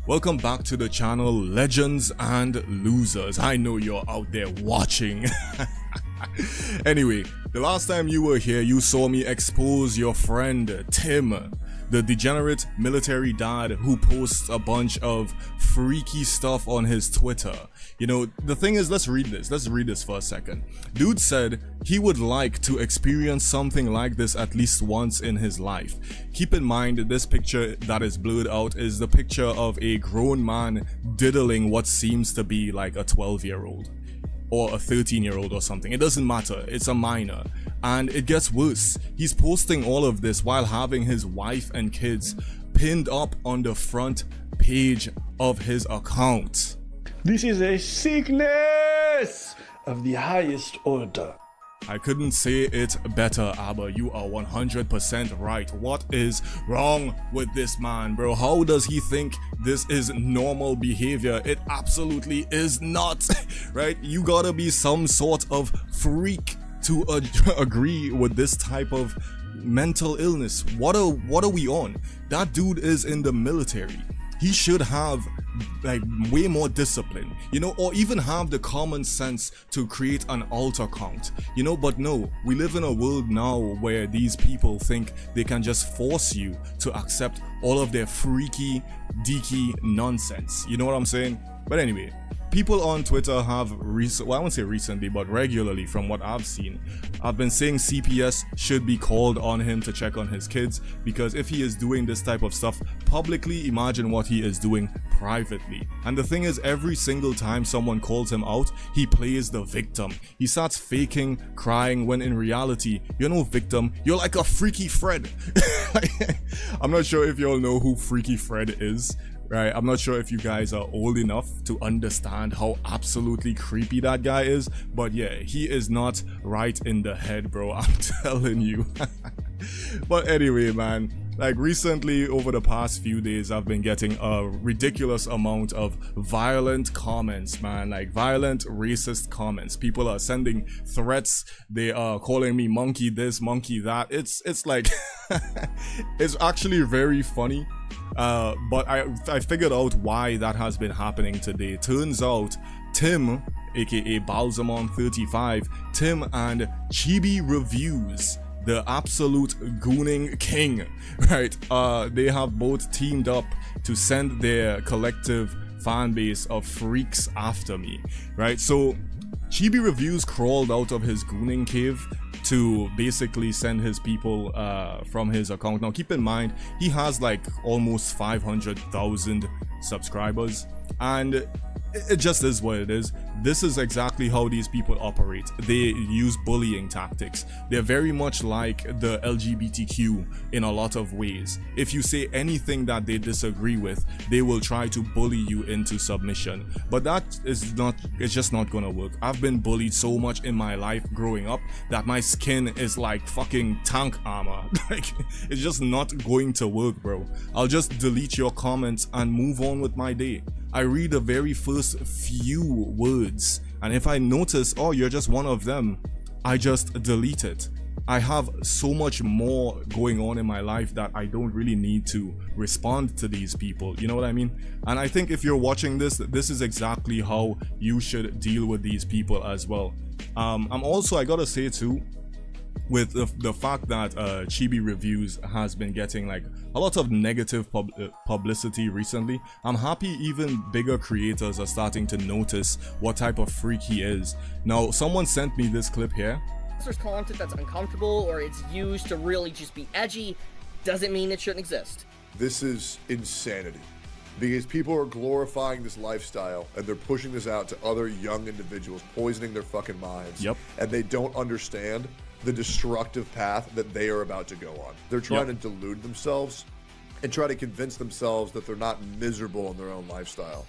Welcome back to the channel Legends and Losers. I know you're out there watching. Anyway, the last time you were here, you saw me expose your friend Tim, the degenerate military dad who posts a bunch of freaky stuff on his Twitter. You know, the thing is, let's read this for a second. Dude said he would like to experience something like this at least once in his life. Keep in mind, this picture that is blurred out is the picture of a grown man diddling what seems to be like a 12-year-old. Or a 13-year-old or something. It doesn't matter, it's a minor. And it gets worse. He's posting all of this while having his wife and kids pinned up on the front page of his account. This is a sickness of the highest order. I couldn't say it better, Abba. You are 100% right. What is wrong with this man, bro? How does he think this is normal behavior? It absolutely is not, right? You gotta be some sort of freak to agree with this type of mental illness. What are we on? That dude is in the military. He should have like way more discipline, you know, or even have the common sense to create an alt account, you know. But no, we live in a world now where these people think they can just force you to accept all of their freaky deaky nonsense, you know what I'm saying? But anyway, people on Twitter have well, I won't say recently, but regularly from what I've seen, I've been saying CPS should be called on him to check on his kids, because if he is doing this type of stuff publicly, imagine what he is doing privately. And the thing is, every single time someone calls him out, he plays the victim. He starts faking crying when in reality, you're no victim, you're like a Freaky Fred. I'm not sure if you all know who Freaky Fred is. Right, I'm not sure if you guys are old enough to understand how absolutely creepy that guy is, but yeah, he is not right in the head, bro, I'm telling you. But anyway, man, like recently over the past few days, I've been getting a ridiculous amount of violent comments, man, like violent racist comments. People are sending threats, they are calling me monkey this, monkey that. It's like it's actually very funny. But I figured out why that has been happening today. Turns out Tim, aka Balsamon35, Tim and Chibi Reviews, the absolute gooning king, right? They have both teamed up to send their collective fan base of freaks after me, right? So Chibi Reviews crawled out of his gooning cave to basically send his people from his account. Now keep in mind, he has like almost 500,000 subscribers, and it just is what it is. This is exactly how these people operate. They use bullying tactics. They're very much like the LGBTQ in a lot of ways. If you say anything that they disagree with, they will try to bully you into submission. But that is not, it's just not gonna work. I've been bullied so much in my life growing up that my skin is like fucking tank armor. Like, it's just not going to work, bro. I'll just delete your comments and move on with my day. I read the very first few words, and if I notice, oh, you're just one of them, I just delete it. I have so much more going on in my life that I don't really need to respond to these people, you know what I mean? And I think if you're watching this, this is exactly how you should deal with these people as well. I'm also, I gotta say too, with the fact that Chibi Reviews has been getting like a lot of negative publicity recently, I'm happy even bigger creators are starting to notice what type of freak he is. Now, someone sent me this clip here. There's content that's uncomfortable or it's used to really just be edgy, doesn't mean it shouldn't exist. This is insanity, because people are glorifying this lifestyle and they're pushing this out to other young individuals, poisoning their fucking minds. Yep. And they don't understand the destructive path that they are about to go on. They're trying to delude themselves and try to convince themselves that they're not miserable in their own lifestyle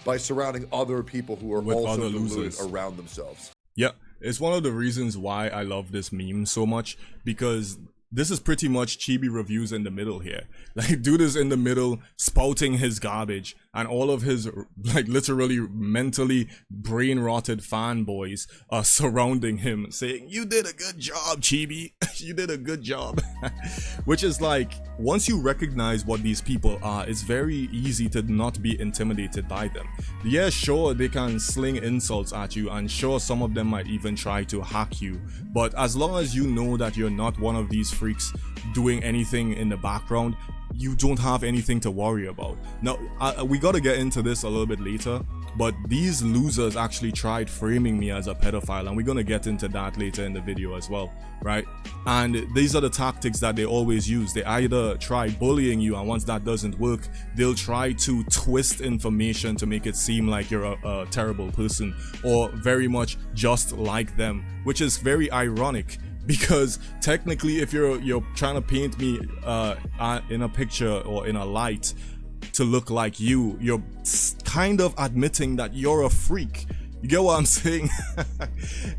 by surrounding other people who are also deluded around themselves. Yeah, it's one of the reasons why I love this meme so much, because this is pretty much Chibi Reviews in the middle here. Like, dude is in the middle spouting his garbage, and all of his like literally mentally brain rotted fanboys are surrounding him saying, "You did a good job, Chibi. You did a good job." Which is like, once you recognize what these people are, it's very easy to not be intimidated by them. Yeah, sure, they can sling insults at you, and sure, some of them might even try to hack you, but as long as you know that you're not one of these freaks doing anything in the background, you don't have anything to worry about. Now, we gotta get into this a little bit later, but these losers actually tried framing me as a pedophile, and we're gonna get into that later in the video as well, right? And these are the tactics that they always use. They either try bullying you, and once that doesn't work, they'll try to twist information to make it seem like you're a terrible person, or very much just like them, which is very ironic. Because technically, if you're trying to paint me in a picture or in a light to look like you, you're kind of admitting that you're a freak. You get what I'm saying?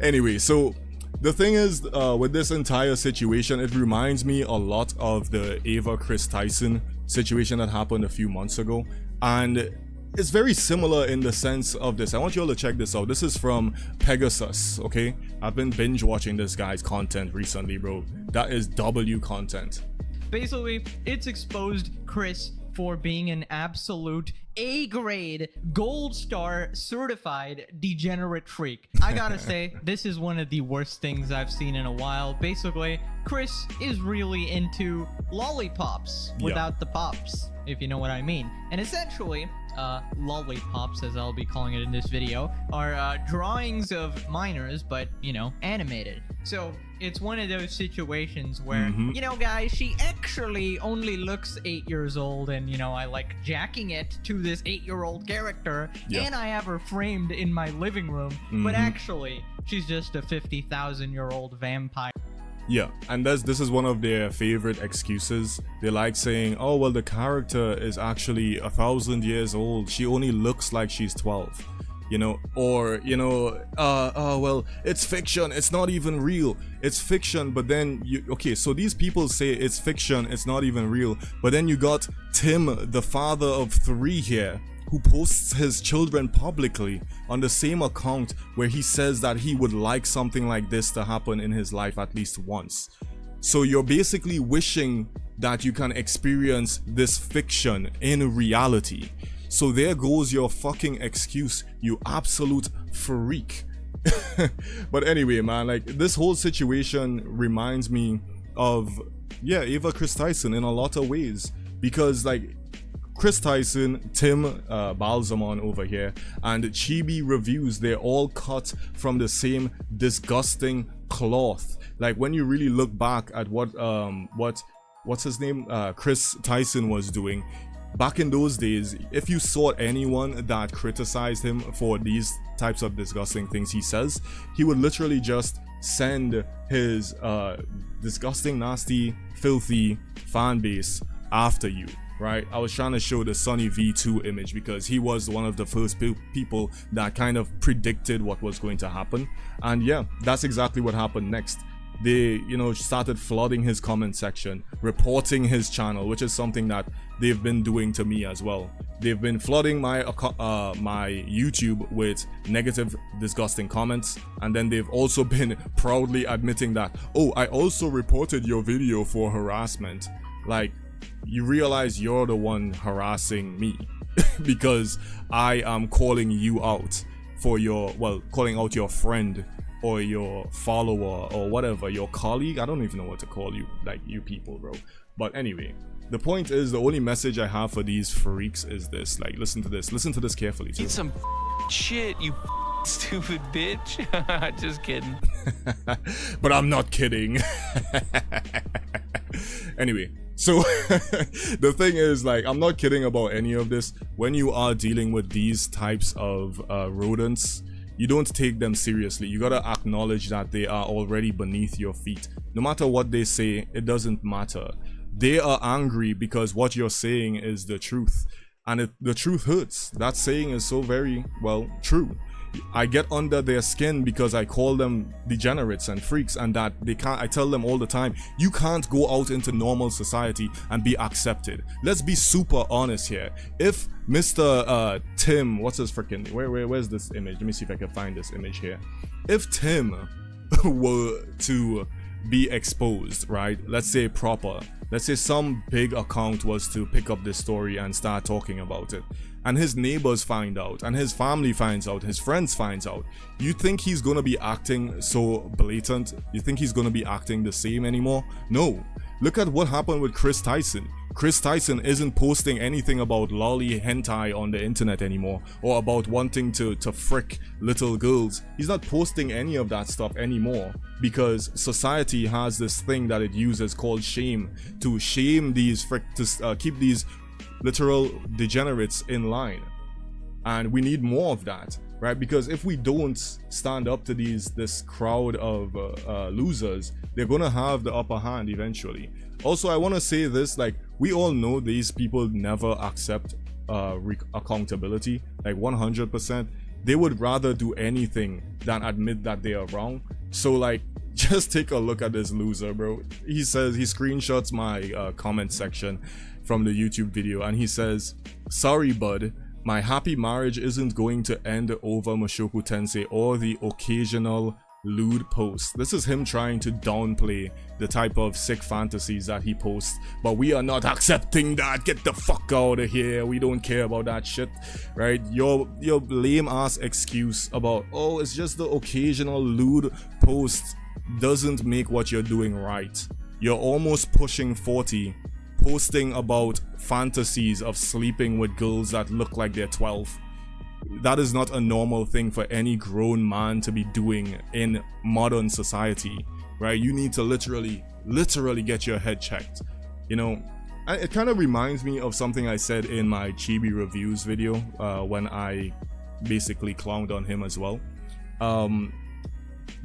Anyway, so the thing is, with this entire situation, it reminds me a lot of the Ava Chris Tyson situation that happened a few months ago, and it's very similar in the sense of this. I want you all to check this out. This is from Pegasus, okay? I've been binge watching this guy's content recently, bro. That is W content. Basically, it's exposed Chris for being an absolute A-grade, gold star, certified degenerate freak. I gotta say, this is one of the worst things I've seen in a while. Basically, Chris is really into lollipops without the pops, if you know what I mean. And essentially, lollipops, as I'll be calling it in this video, are drawings of minors, but, you know, animated. So it's one of those situations where, you know, guys, she actually only looks 8 years old, and, you know, I like jacking it to this 8-year-old character, and I have her framed in my living room, but actually, she's just a 50,000-year-old vampire. Yeah, and this is one of their favorite excuses. They like saying, oh, well, the character is actually 1,000 years old. She only looks like she's 12. You know, or, you know, well, it's fiction. It's not even real. It's fiction, but then okay, so these people say it's fiction. It's not even real. But then you got Tim, the father of 3 here, who posts his children publicly on the same account where he says that he would like something like this to happen in his life at least once. So you're basically wishing that you can experience this fiction in reality. So there goes your fucking excuse, you absolute freak. But anyway, man, like, this whole situation reminds me of, yeah, Ava Chris Tyson in a lot of ways. Because, like, Chris Tyson, Tim Balsamon over here, and Chibi Reviews, they're all cut from the same disgusting cloth. Like, when you really look back at what's his name, Chris Tyson was doing back in those days, if you saw anyone that criticized him for these types of disgusting things he says, he would literally just send his disgusting, nasty, filthy fan base after you. Right, I was trying to show the Sunny V2 image because he was one of the first people that kind of predicted what was going to happen, and yeah, that's exactly what happened next. They, you know, started flooding his comment section, reporting his channel, which is something that they've been doing to me as well. They've been flooding my my YouTube with negative, disgusting comments, and then they've also been proudly admitting that, oh, I also reported your video for harassment. Like, you realize you're the one harassing me because I am calling you out for your, well, calling out your friend or your follower or whatever, your colleague. I don't even know what to call you, like, you people, bro. But anyway, the point is, the only message I have for these freaks is this. Like, listen to this carefully too. Eat some shit, you stupid bitch. Just kidding. But I'm not kidding. Anyway, so the thing is, like, I'm not kidding about any of this. When you are dealing with these types of rodents, you don't take them seriously. You gotta acknowledge that they are already beneath your feet. No matter what they say, it doesn't matter. They are angry because what you're saying is the truth, and the truth hurts. That saying is so very, well, true. I get under their skin because I call them degenerates and freaks, and that they can't. I tell them all the time, you can't go out into normal society and be accepted. Let's be super honest here. If Mr. Tim, what's his freaking, where's this image? Let me see if I can find this image here. If Tim were to be exposed, right? Let's say proper. Let's say some big account was to pick up this story and start talking about it, and his neighbors find out, and his family finds out, his friends finds out. You think he's gonna be acting so blatant? You think he's gonna be acting the same anymore? No. Look at what happened with Chris Tyson. Chris Tyson isn't posting anything about lolly hentai on the internet anymore, or about wanting to frick little girls. He's not posting any of that stuff anymore, because society has this thing that it uses called shame, to shame these keep these literal degenerates in line. And we need more of that, right? Because if we don't stand up to this crowd of losers, they're gonna have the upper hand eventually. Also, I want to say this, like, we all know these people never accept accountability, like 100%. They would rather do anything than admit that they are wrong. So, like, just take a look at this loser, bro. He says, he screenshots my comment section from the YouTube video, and he says, "Sorry, bud, my happy marriage isn't going to end over Mushoku Tensei or the occasional lewd post." This is him trying to downplay the type of sick fantasies that he posts, but we are not accepting that. Get the fuck out of here. We don't care about that shit, right? Your lame ass excuse about, oh, it's just the occasional lewd post doesn't make what you're doing right. You're almost pushing 40, posting about fantasies of sleeping with girls that look like they're 12. That is not a normal thing for any grown man to be doing in modern society, right? You need to literally get your head checked, you know. And it kind of reminds me of something I said in my Chibi reviews video when I basically clowned on him as well.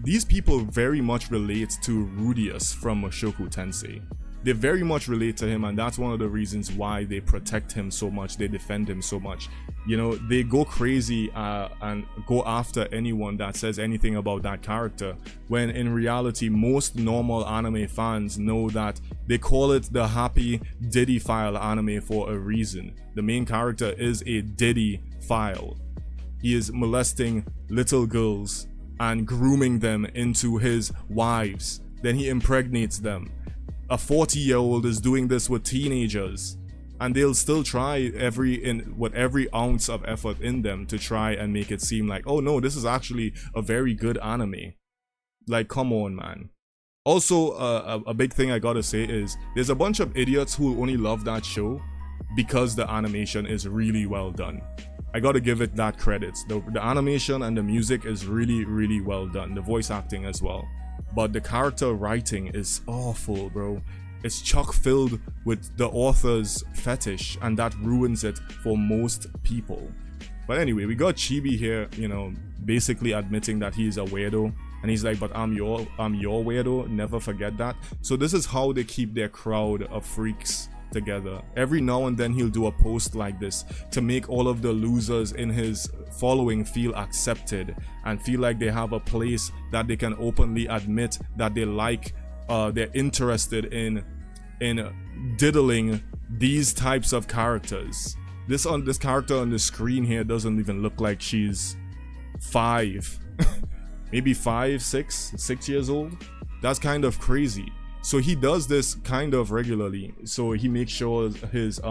These people very much relate to Rudius from Mushoku Tensei. They very much relate to him, and that's one of the reasons why they protect him so much, they defend him so much. You know, they go crazy and go after anyone that says anything about that character, when in reality most normal anime fans know that they call it the happy Diddy file anime for a reason. The main character is a Diddy file. He is molesting little girls and grooming them into his wives. Then he impregnates them. A 40-year-old is doing this with teenagers, and they'll still try with every ounce of effort in them to try and make it seem like, oh no, this is actually a very good anime. Like, come on, man. Also, a big thing I gotta say is, there's a bunch of idiots who only love that show because the animation is really well done. I gotta give it that credit. The animation and the music is really well done. The voice acting as well. But the character writing is awful, bro. It's chock filled with the author's fetish, and that ruins it for most people. But anyway, we got Chibi here, you know, basically admitting that he's a weirdo, and he's like, but I'm your weirdo, never forget that. So this is how they keep their crowd of freaks together. Every now and then he'll do a post like this to make all of the losers in his following feel accepted and feel like they have a place that they can openly admit that they like, they're interested in diddling these types of characters. This character on the screen here doesn't even look like she's 5 maybe 5, 6 years old. That's kind of crazy. So he does this kind of regularly, so he makes sure his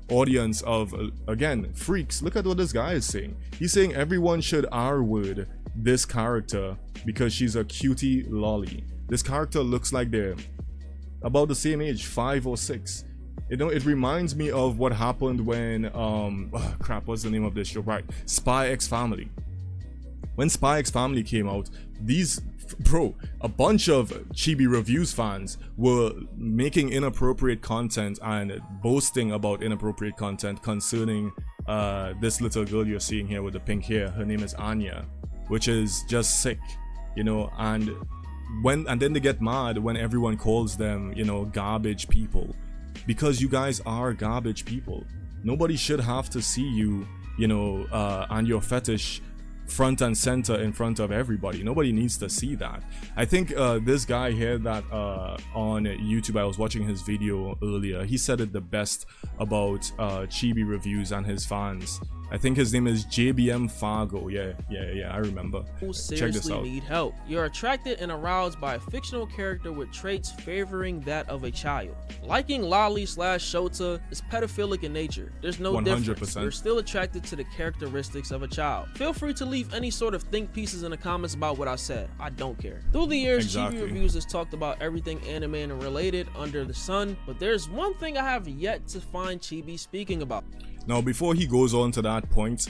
audience of, again, freaks. Look at what this guy is saying. He's saying everyone should R-word this character because she's a cutie lolly. This character looks like they're about the same age, 5 or 6. You know, it reminds me of what happened when crap, what's the name of this show? Right, Spy X Family. When Spy X Family came out, a bunch of Chibi Reviews fans were making inappropriate content and boasting about inappropriate content concerning this little girl you're seeing here with the pink hair. Her name is Anya, which is just sick, you know. And then they get mad when everyone calls them, you know, garbage people, because you guys are garbage people. Nobody should have to see you, you know, and your fetish front and center in front of everybody. Nobody needs to see that. I think this guy here that on YouTube, I was watching his video earlier, he said it the best about Chibi reviews and his fans. I think his name is JBM Fargo. Yeah, I remember. Who Check this seriously out. need help. You're attracted and aroused by a fictional character with traits favoring that of a child. Liking Lolly/Shota is pedophilic in nature. There's no difference. 100%. You're still attracted to the characteristics of a child. Feel free to leave any sort of think pieces in the comments about what I said. I don't care. Through the years, Exactly. Chibi Reviews has talked about everything anime and related under the sun, but there's one thing I have yet to find Chibi speaking about. Now, before he goes on to that point,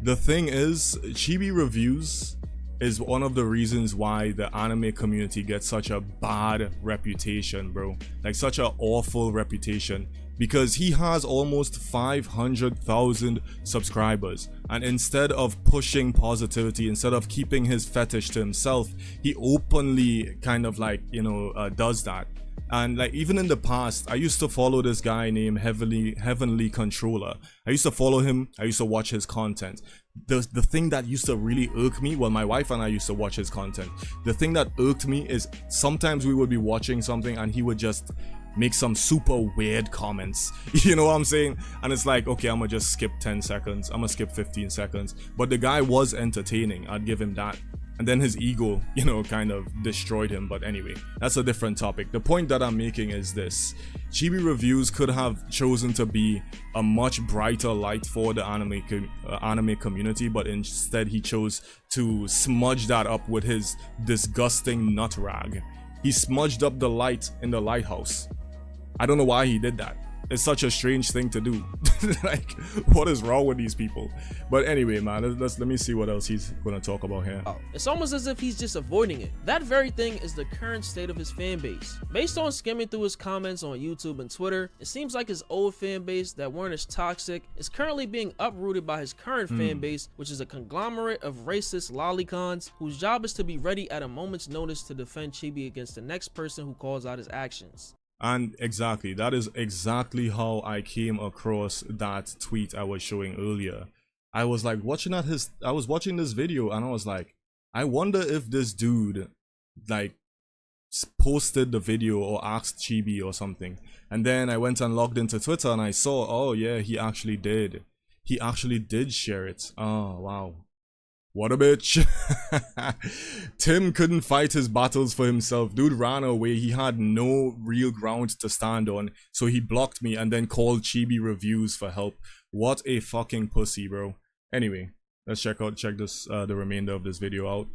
the thing is, Chibi Reviews is one of the reasons why the anime community gets such a bad reputation, bro. Like, such an awful reputation. Because he has almost 500,000 subscribers. And instead of pushing positivity, instead of keeping his fetish to himself, he openly kind of like, you know, does that. And like, even in the past, I used to follow this guy named Heavenly Controller. I used to follow him. I used to watch his content. The thing that used to really irk me, well, my wife and I used to watch his content. The thing that irked me is sometimes we would be watching something and he would just make some super weird comments. You know what I'm saying? And it's like, okay, I'm gonna just skip 10 seconds. I'm gonna skip 15 seconds. But the guy was entertaining. I'd give him that. And then his ego, you know, kind of destroyed him. But anyway, that's a different topic. The point that I'm making is this. Chibi Reviews could have chosen to be a much brighter light for the anime community, but instead he chose to smudge that up with his disgusting nut rag. He smudged up the light in the lighthouse. I don't know why he did that. It's such a strange thing to do. Like, what is wrong with these people? But anyway, man, let me see what else he's gonna talk about here. It's almost as if he's just avoiding it. That very thing is the current state of his fan base. Based on skimming through his comments on YouTube and Twitter, it seems like his old fan base that weren't as toxic is currently being uprooted by his current fan base, which is a conglomerate of racist lollicons whose job is to be ready at a moment's notice to defend Chibi against the next person who calls out his actions. And exactly, that is exactly how I came across that tweet I was showing earlier. I was like I was watching this video and I was like, I wonder if this dude like posted the video or asked Chibi or something. And then I went and logged into Twitter and I saw, oh yeah, he actually did. He actually did share it. Oh wow. What a bitch. Tim couldn't fight his battles for himself. Dude ran away. He had no real ground to stand on. So he blocked me and then called Chibi Reviews for help. What a fucking pussy, bro. Anyway, let's check this the remainder of this video out.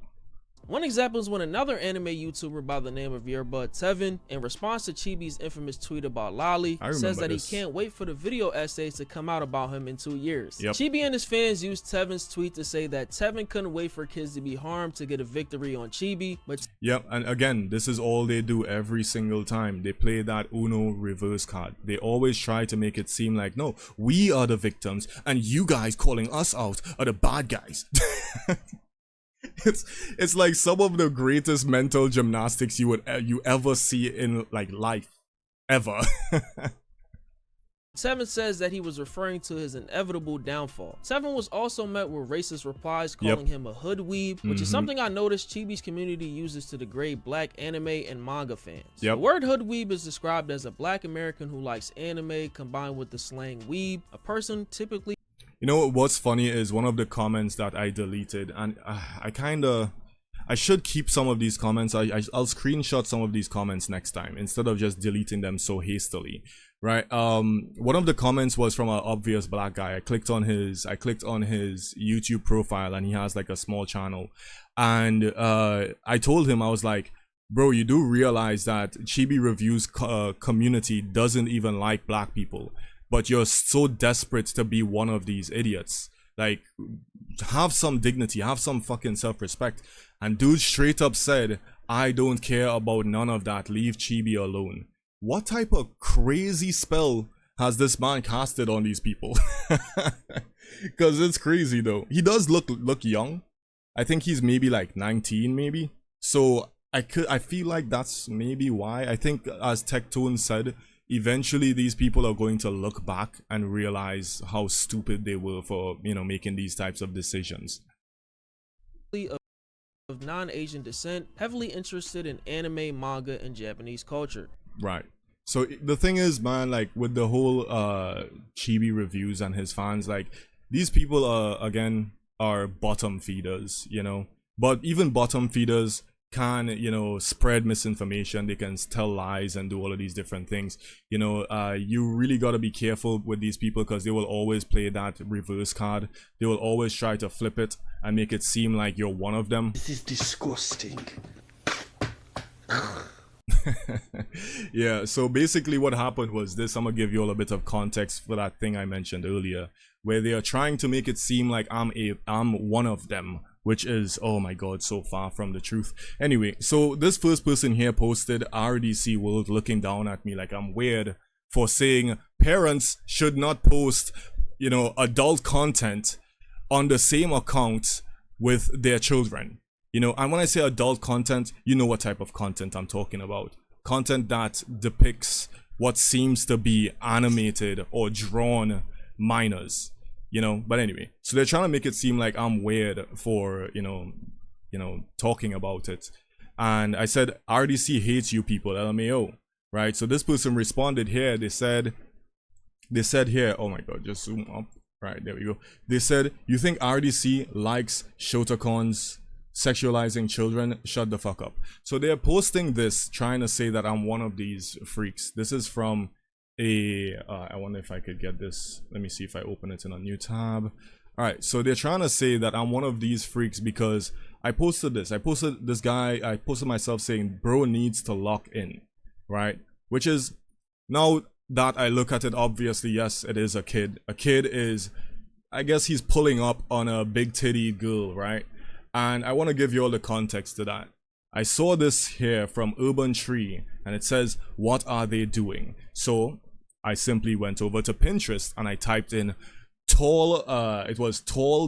One example is when another anime YouTuber by the name of Yearbud Tevin, in response to Chibi's infamous tweet about Lolly, says that he can't wait for the video essays to come out about him in 2 years. Chibi and his fans used Tevin's tweet to say that Tevin couldn't wait for kids to be harmed to get a victory on Chibi, but yep, and again, this is all they do every single time. They play that Uno reverse card. They always try to make it seem like, no, we are the victims and you guys calling us out are the bad guys. It's like some of the greatest mental gymnastics you ever see in like life ever. Tevin says that he was referring to his inevitable downfall. Tevin was also met with racist replies calling him a hood weeb, which is something I noticed Chibi's community uses to degrade black anime and manga fans. The word hood weeb is described as a black American who likes anime combined with the slang weeb, a person typically. You know what's funny is one of the comments that I deleted, and I should keep some of these comments. I'll screenshot some of these comments next time instead of just deleting them so hastily, right? One of the comments was from an obvious black guy. I clicked on his YouTube profile and he has like a small channel, and I told him, I was like, bro, you do realize that Chibi Reviews community doesn't even like black people. But you're so desperate to be one of these idiots. Like, have some dignity, have some fucking self-respect. And dude straight up said, I don't care about none of that, leave Chibi alone. What type of crazy spell has this man casted on these people? Because it's crazy though. He does look young. I think he's maybe like 19 maybe. So I feel like that's maybe why. I think as Tectone said, eventually these people are going to look back and realize how stupid they were for, you know, making these types of decisions. of non-Asian descent, heavily interested in anime, manga, and Japanese culture. Right. So the thing is, man, like with the whole Chibi reviews and his fans, like these people are bottom feeders, you know. But even bottom feeders can, you know, spread misinformation. They can tell lies and do all of these different things. You know, you really got to be careful with these people because they will always play that reverse card. They will always try to flip it and make it seem like you're one of them. This is disgusting. Yeah, so basically what happened was this. I'm gonna give you all a bit of context for that thing I mentioned earlier, where they are trying to make it seem like I'm one of them, which is, oh my god, so far from the truth. Anyway, so this first person here posted RDC World looking down at me like I'm weird for saying parents should not post, you know, adult content on the same account with their children. You know, and when I say adult content, you know what type of content I'm talking about. Content that depicts what seems to be animated or drawn minors. You know, but anyway, so they're trying to make it seem like I'm weird for, you know, talking about it. And I said, RDC hates you people, LMAO, right? So this person responded here. They said here, oh my god, just zoom up. Right, there we go. They said, you think RDC likes Shotacons sexualizing children? Shut the fuck up. So they're posting this, trying to say that I'm one of these freaks. This is from I wonder if I could get this. Let me see if I open it in a new tab. Alright, so they're trying to say that I'm one of these freaks because I posted this. I posted myself saying, bro needs to lock in, right? Which is, now that I look at it, obviously, yes, it is a kid. A kid is, I guess he's pulling up on a big titty girl, right? And I want to give you all the context to that. I saw this here from Urban Tree, and it says, what are they doing? So I simply went over to Pinterest and I typed in tall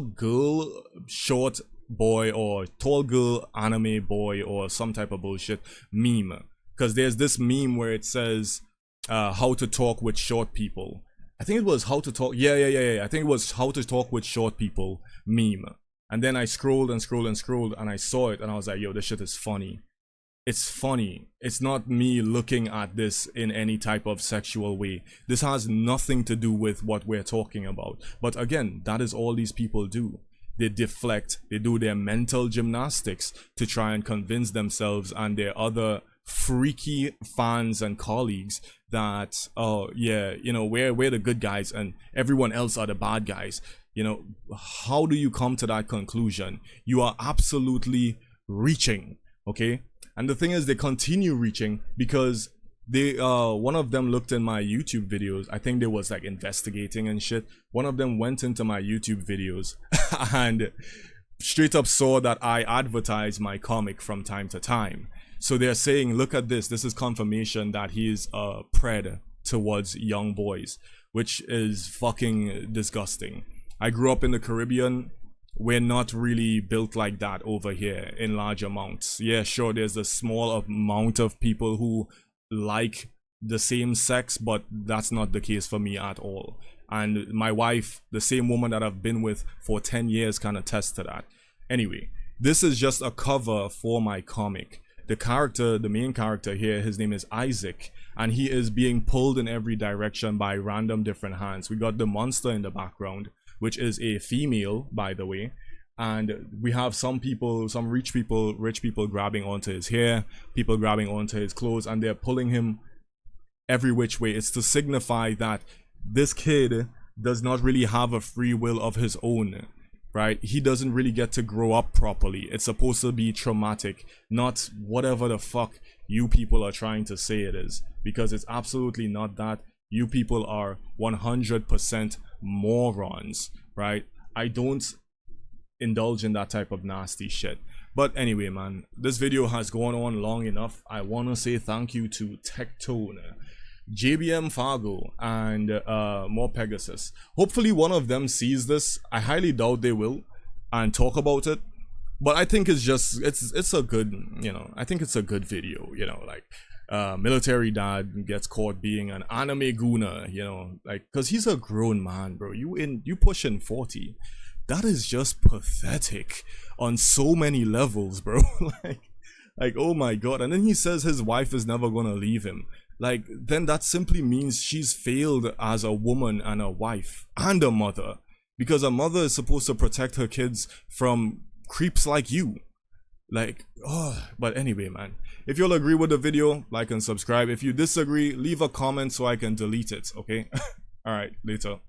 girl short boy or tall girl anime boy or some type of bullshit meme. Because there's this meme where it says how to talk with short people. I think it was how to talk. Yeah. I think it was how to talk with short people meme. And then I scrolled and scrolled and scrolled and I saw it and I was like, yo, this shit is funny. It's funny. It's not me looking at this in any type of sexual way. This has nothing to do with what we're talking about. But again, that is all these people do. They deflect. They do their mental gymnastics to try and convince themselves and their other freaky fans and colleagues that, oh yeah, you know, we're the good guys and everyone else are the bad guys. You know, how do you come to that conclusion? You are absolutely reaching, okay? And the thing is, they continue reaching because they, one of them looked in my YouTube videos. I think they was like investigating and shit. One of them went into my YouTube videos and straight up saw that I advertise my comic from time to time. So they're saying, look at this. This is confirmation that he is a pred towards young boys, which is fucking disgusting. I grew up in the Caribbean. We're not really built like that over here in large amounts. Yeah, sure, there's a small amount of people who like the same sex, but that's not the case for me at all. And my wife, the same woman that I've been with for 10 years, can attest to that. Anyway, this is just a cover for my comic. The main character here, his name is Isaac, and he is being pulled in every direction by random different hands. We got the monster in the background, which is a female, by the way, and we have some people, some rich people grabbing onto his hair, people grabbing onto his clothes, and they're pulling him every which way. It's to signify that this kid does not really have a free will of his own, right? He doesn't really get to grow up properly. It's supposed to be traumatic, not whatever the fuck you people are trying to say it is, because it's absolutely not that. You people are 100% morons, right? I don't indulge in that type of nasty shit. But anyway, man, this video has gone on long enough. I want to say thank you to Tectone, JBM Fargo, and more Pegasus. Hopefully one of them sees this. I highly doubt they will and talk about it, but I think it's just it's a good, you know, I think it's a good video, you know, like military dad gets caught being an anime gooner, you know, like, because he's a grown man, bro. You pushing 40, that is just pathetic on so many levels, bro. like, oh my god. And then he says his wife is never gonna leave him. Like, then that simply means she's failed as a woman and a wife and a mother, because a mother is supposed to protect her kids from creeps like you. Like, oh, but anyway, man, if you'll agree with the video, like and subscribe. If you disagree, leave a comment so I can delete it, okay? All right, later.